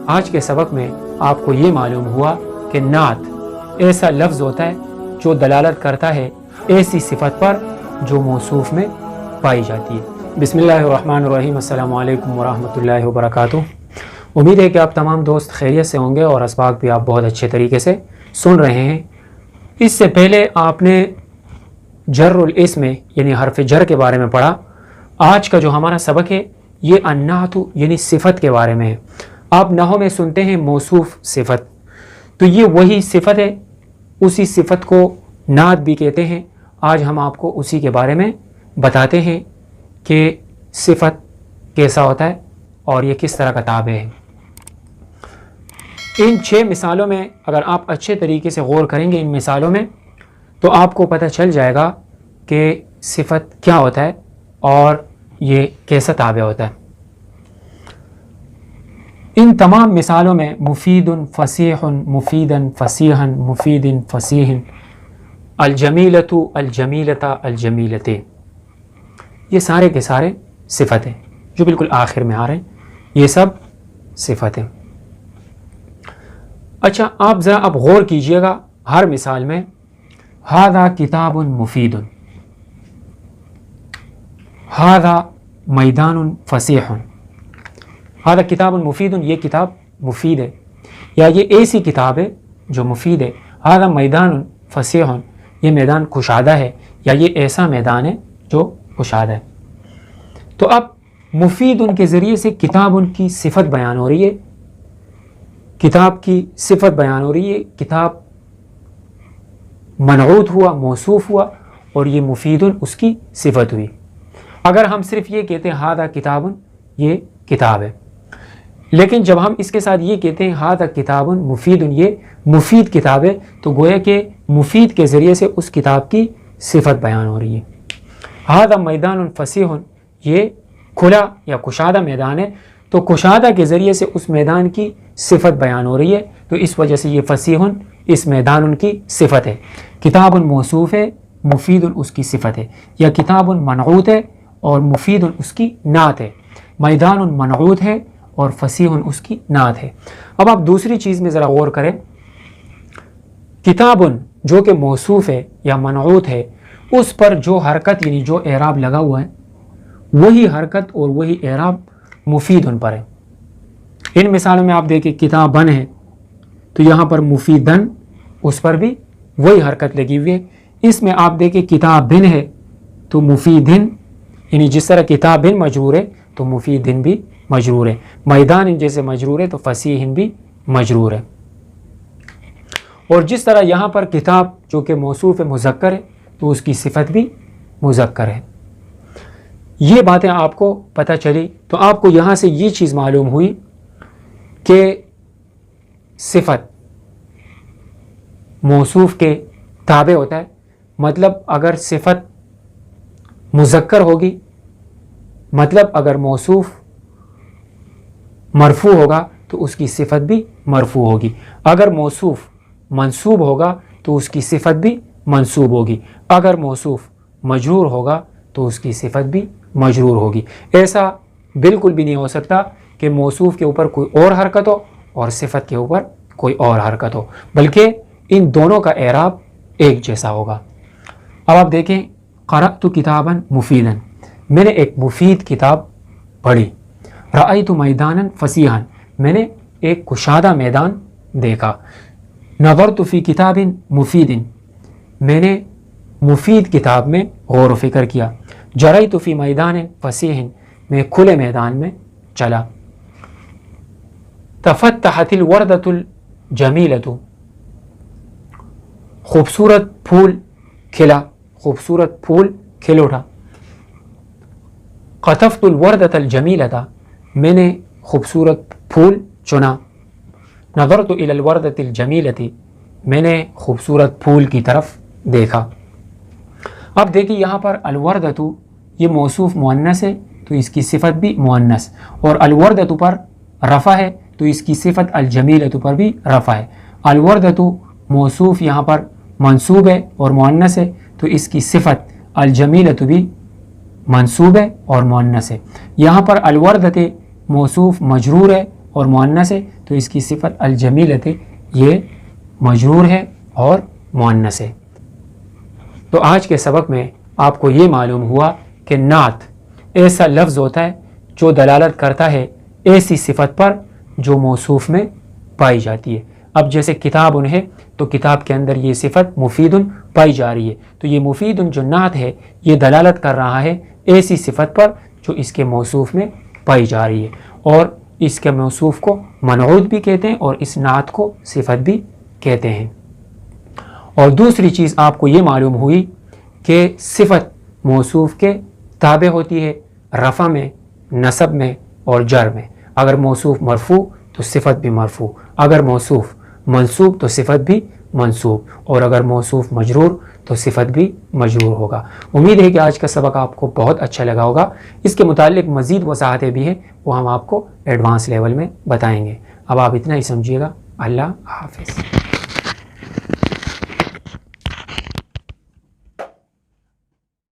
آج کے سبق میں آپ کو یہ معلوم ہوا کہ نعت ایسا لفظ ہوتا ہے جو دلالت کرتا ہے ایسی صفت پر جو موصوف میں پائی جاتی ہے۔ بسم اللہ الرحمن الرحیم۔ السلام علیکم ورحمۃ اللہ وبرکاتہ۔ امید ہے کہ آپ تمام دوست خیریت سے ہوں گے اور اسباق بھی آپ بہت اچھے طریقے سے سن رہے ہیں۔ اس سے پہلے آپ نے جر الاسم یعنی حرف جر کے بارے میں پڑھا۔ آج کا جو ہمارا سبق ہے یہ النعت یعنی صفت کے بارے میں ہے۔ آپ نحو میں سنتے ہیں موصوف صفت، تو یہ وہی صفت ہے، اسی صفت کو نعت بھی کہتے ہیں۔ آج ہم آپ کو اسی کے بارے میں بتاتے ہیں کہ صفت کیسا ہوتا ہے اور یہ کس طرح کا تابع ہے۔ ان 6 مثالوں میں اگر آپ اچھے طریقے سے غور کریں گے ان مثالوں میں تو آپ کو پتہ چل جائے گا کہ صفت کیا ہوتا ہے اور یہ کیسا تابع ہوتا ہے۔ ان تمام مثالوں میں مفید فصیح مفیدا فصیحا مفید فصیح، الجمیلۃ الجمیلۃ الجمیلۃ، یہ سارے کے سارے صفت ہیں جو بالکل آخر میں آ رہے ہیں، یہ سب صفت ہیں۔ اچھا آپ ذرا اب غور کیجئے گا ہر مثال میں، ھذا کتاب مفید، ھذا میدان فصیح، ھذا کتاب مفید، یہ کتاب مفید ہے یا یہ ایسی کتاب ہے جو مفید ہے۔ ھذا میدان فصیح، یہ میدان کشادہ ہے یا یہ ایسا میدان ہے جو کشادہ ہے۔ تو اب مفید ان کے ذریعے سے کتاب ان کی صفت بیان ہو رہی ہے، کتاب کی صفت بیان ہو رہی ہے، کتاب منعوت ہوا، موصوف ہوا، اور یہ مفید اس کی صفت ہوئی۔ اگر ہم صرف یہ کہتے ہیں ھذا کتاب، یہ کتاب ہے، لیکن جب ہم اس کے ساتھ یہ کہتے ہیں ھذا کتاب مفید، یہ مفید کتاب ہے، تو گویا کہ مفید کے ذریعے سے اس کتاب کی صفت بیان ہو رہی ہے۔ ھذا میدان فصیح، یہ کھلا یا کشادہ میدان ہے، تو کشادہ کے ذریعے سے اس میدان کی صفت بیان ہو رہی ہے، تو اس وجہ سے یہ فصیح اس میدان ان کی صفت ہے۔ کتاب موصوف ہے، مفید اس کی صفت ہے، یا کتاب منعوت ہے اور مفید اس کی نعت ہے، میدان منعوت ہے اور فصیح اس کی نعت ہے۔ اب آپ دوسری چیز میں ذرا غور کریں، کتاب جو کہ موصوف ہے یا منعوت ہے، اس پر جو حرکت یعنی جو اعراب لگا ہوا ہے وہی حرکت اور وہی اعراب مفید ان پر ہے۔ ان مثالوں میں آپ دیکھیں کتابن ہے تو یہاں پر مفیدن، اس پر بھی وہی حرکت لگی ہوئی ہے۔ اس میں آپ دیکھیں کتابن ہے تو مفیدن، یعنی جس طرح کتابن مجرور ہے تو مفیدن بھی مجرور ہے، میدان جیسے مجرور ہے تو فصیح بھی مجرور ہے۔ اور جس طرح یہاں پر کتاب جو کہ موصوف مذکر ہے تو اس کی صفت بھی مذکر ہے۔ یہ باتیں آپ کو پتہ چلی تو آپ کو یہاں سے یہ چیز معلوم ہوئی کہ صفت موصوف کے تابع ہوتا ہے، مطلب اگر صفت مذکر ہوگی، مطلب اگر موصوف مرفوع ہوگا تو اس کی صفت بھی مرفوع ہوگی، اگر موصوف منصوب ہوگا تو اس کی صفت بھی منصوب ہوگی، اگر موصوف مجرور ہوگا تو اس کی صفت بھی مجرور ہوگی۔ ایسا بالکل بھی نہیں ہو سکتا کہ موصوف کے اوپر کوئی اور حرکت ہو اور صفت کے اوپر کوئی اور حرکت ہو، بلکہ ان دونوں کا اعراب ایک جیسا ہوگا۔ اب آپ دیکھیں قرأت کتابا مفیدا، میں نے ایک مفید کتاب پڑھی۔ رأیت میدانا فصیحا، میں نے ایک کشادہ میدان دیکھا۔ نظرت فی کتاب مفید، میں نے مفید کتاب میں غور و فکر کیا۔ جریت فی میدان فصیح، میں کھلے میدان میں چلا۔ تفتحت الوردۃ الجمیلۃ، خوبصورت پھول کھلا، خوبصورت پھول کھل اٹھا۔ قطفت الوردۃ الجمیلۃ، میں نے خوبصورت پھول چنا۔ نظرت الی الوردۃ الجمیلۃ، میں نے خوبصورت پھول کی طرف دیکھا۔ اب دیکھیے یہاں پر الوردۃ یہ موصوف مؤنث ہے تو اس کی صفت بھی مؤنث، اور الوردۃ پر رفع ہے تو اس کی صفت الجمیلۃ پر بھی رفع ہے۔ الوردۃ موصوف یہاں پر منصوب ہے اور مؤنث ہے تو اس کی صفت الجمیلۃ بھی منصوب ہے اور مؤنث ہے۔ یہاں پر الوردۃ موصوف مجرور ہے اور مؤنث ہے تو اس کی صفت الجمیلت یہ مجرور ہے اور مؤنث ہے۔ تو آج کے سبق میں آپ کو یہ معلوم ہوا کہ نعت ایسا لفظ ہوتا ہے جو دلالت کرتا ہے ایسی صفت پر جو موصوف میں پائی جاتی ہے۔ اب جیسے کتاب ہے تو کتاب کے اندر یہ صفت مفید پائی جا رہی ہے، تو یہ مفید جو نعت ہے یہ دلالت کر رہا ہے ایسی صفت پر جو اس کے موصوف میں پائی جا رہی ہے، اور اس کے موصوف کو منعوت بھی کہتے ہیں اور اس نعت کو صفت بھی کہتے ہیں۔ اور دوسری چیز آپ کو یہ معلوم ہوئی کہ صفت موصوف کے تابع ہوتی ہے رفع میں، نصب میں اور جر میں۔ اگر موصوف مرفوع تو صفت بھی مرفوع، اگر موصوف منصوب تو صفت بھی منصوب، اور اگر موصوف مجرور تو صفت بھی مجرور ہوگا۔ امید ہے کہ آج کا سبق آپ کو بہت اچھا لگا ہوگا۔ اس کے متعلق مزید وضاحتیں بھی ہیں، وہ ہم آپ کو ایڈوانس لیول میں بتائیں گے۔ اب آپ اتنا ہی سمجھیے گا۔ اللہ حافظ۔